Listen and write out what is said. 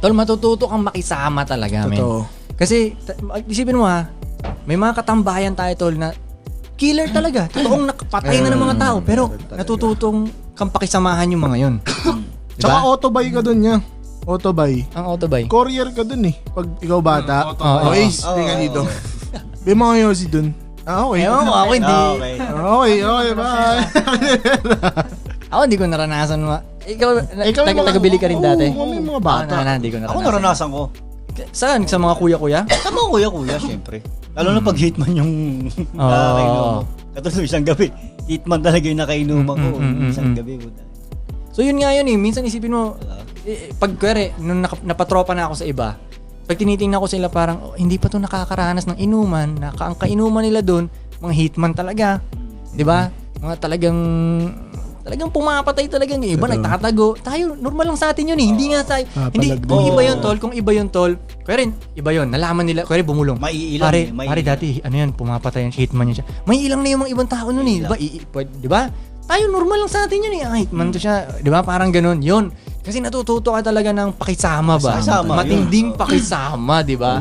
Tol, matututo kang makisama talaga, men. Totoo. Kasi, isipin mo ha, may mga katambayan tayo, tol, na killer talaga. Totoong nakapatay na ng mga tao. Pero natututong kang pakisamahan yung mga yun. Tsaka autobuy ka dun niya. Autobuy. Ang autobuy. Courier ka dun eh. Pag ikaw bata. Oo. Ace, tingnan dito. May mga yosi dun. Okay. Ewan ko, ako hindi. Okay, bye. Ako hindi ko naranasan. Ikaw Ikaw yung mga- tagabili ka rin dati. Oo, may mga bata. Hindi ko naranasan. Ako naranasan ko. Saan? Sa mga kuya-kuya? Sa mga kuya-kuya, syempre. Lalo na pag hitman yung nakakainom mo. Katulad isang gabi, hitman talaga yung nakainuman ko. Isang gabi. So yun nga yun eh. Minsan isipin mo, pag kwere, nung napatropa na ako sa iba, pag tinitingnan ko sila parang, hindi pa to nakakaranas ng inuman. Ang kainuman nila doon, mga hitman talaga. Di ba? Mga talagang pumapatay talaga yung iba, nagtatago. Tayo, normal lang sa atin yun eh. Hindi nga tayo. Hindi, kung iba yun tol, kaya rin, iba yun. Nalaman nila, kaya rin bumulong. Maiilang Pare dati, ano yan, pumapatay yan, hitman yun siya. May ilang na yung mga ibang tao nun eh. Di ba? Tayo, normal lang sa atin yun eh. Hitman to siya. Di ba? Parang ganun. Yun. Kasi natututo ka talaga ng pakisama ba? Pakisama, Matinding pakisama, di ba?